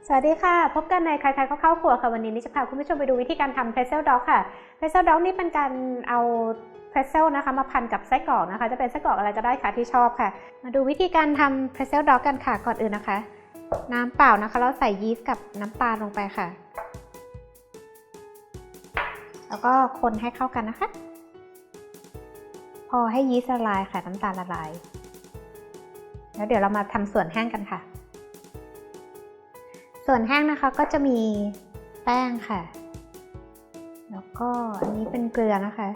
สวัสดีค่ะพบกันในใครๆก็เข้าครัวค่ะวันนี้จะพาคุณผู้ชมไปดูวิธีการทำเพรสเซลด็อกค่ะเพรสเซลด็อกนี่เป็นการเอาเพรสเซลนะคะมาพันกับไส้กรอกนะคะจะเป็นไส้กรอกอะไรก็ได้ค่ะที่ชอบค่ะมาดูวิธีการทำเพรสเซลด็อกกันค่ะก่อนอื่นนะคะน้ำเปล่านะคะเราใส่ยีสต์กับน้ำตาลลงไปค่ะแล้วก็คนให้เข้ากันนะคะพอให้ยีสต์ละลายค่ะน้ำตาลละลายแล้วเดี๋ยวเรามาทำส่วนแห้งกันค่ะส่วนแห้งนะคะก็จะมีแป้งค่ะแล้วก็อันนี้เป็นเกลือนะคะ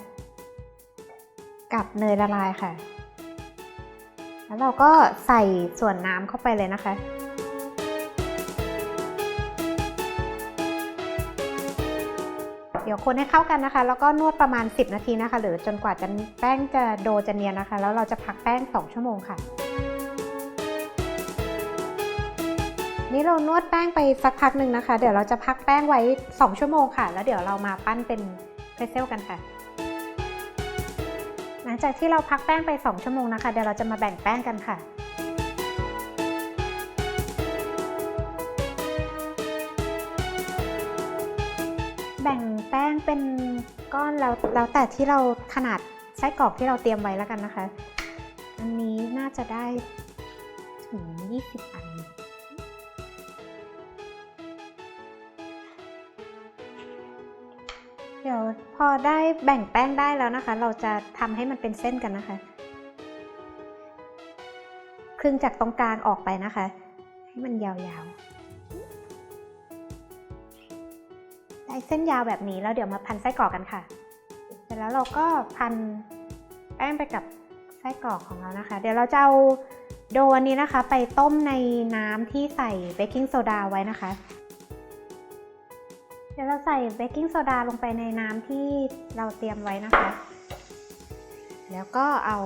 กับเนยละลายค่ะแล้วเราก็ใส่ส่วนน้ำเข้าไปเลยนะคะเดี๋ยวคนให้เข้ากันนะคะแล้วก็นวดประมาณ10 นาทีนะคะหรือจนกว่าแป้งโดจะเนียนนะคะแล้วเราจะพักแป้ง2 ชั่วโมงค่ะนี่เรานวดแป้งไปสักพักหนึ่งนะคะเดี๋ยวเราจะพักแป้งไว้2 ชั่วโมงค่ะแล้วเดี๋ยวเรามาปั้นเป็นเพรสเซลกันค่ะหลังจากที่เราพักแป้งไป2 ชั่วโมงนะคะเดี๋ยวเราจะมาแบ่งแป้งกันค่ะแบ่งแป้งเป็นก้อนแล้วแต่ที่เราขนาดไส้กรอกที่เราเตรียมไว้แล้วกันนะคะอันนี้น่าจะได้ถึง20 อันเดี๋ยวพอได้แบ่งแป้งได้แล้วนะคะเราจะทำให้มันเป็นเส้นกันนะคะครึ่งจากตรงกลางออกไปนะคะให้มันยาวๆได้เส้นยาวแบบนี้แล้วเดี๋ยวมาพันไส้กรอกกันค่ะเสร็จแล้วเราก็พันแป้งไปกับไส้กรอกของเรานะคะเดี๋ยวเราจะเอาโดอันนี้นะคะไปต้มในน้ำที่ใส่เบกกิ้งโซดาไว้นะคะเดี๋ยวเราใส่เบกกิ้งโซดาลงไปในน้ำที่เราเตรียมไว้นะคะแล้วก็เอา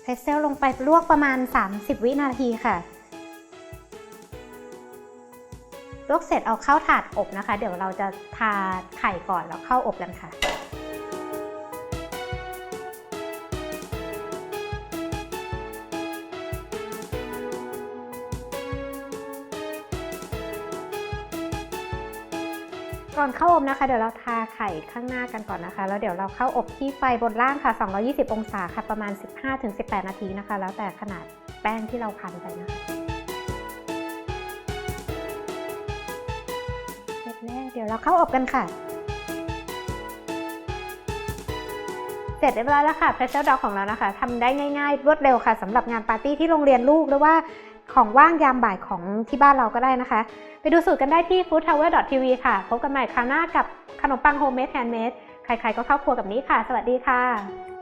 เพรสเซลลงไปลวกประมาณ30 วินาทีค่ะลวกเสร็จเอาเข้าถาดอบนะคะเดี๋ยวเราจะทาไข่ก่อนแล้วเข้าอบกันค่ะก่อนเข้าอบนะคะเดี๋ยวเราทาไข่ข้างหน้ากันก่อนนะคะแล้วเดี๋ยวเราเข้าอบที่ไฟบนล่างค่ะ220 องศาค่ะประมาณ 15-18 นาทีนะคะแล้วแต่ขนาดแป้งที่เราพันไปนะคะเสร็จแล้วเดี๋ยวเราเข้าอบกันค่ะเสร็จเรียบร้อยแล้วค่ะเพรสเซลด็อกของเรานะคะทำได้ง่ายๆรวดเร็วค่ะสำหรับงานปาร์ตี้ที่โรงเรียนลูกหรือว่าของว่างยามบ่ายของที่บ้านเราก็ได้นะคะไปดูสูตรกันได้ที่ foodtower.tv ค่ะพบกันใหม่คราวหน้ากับขนมปังโฮมเมดแฮนด์เมดใครๆก็เข้าครัวกับนี้ค่ะสวัสดีค่ะ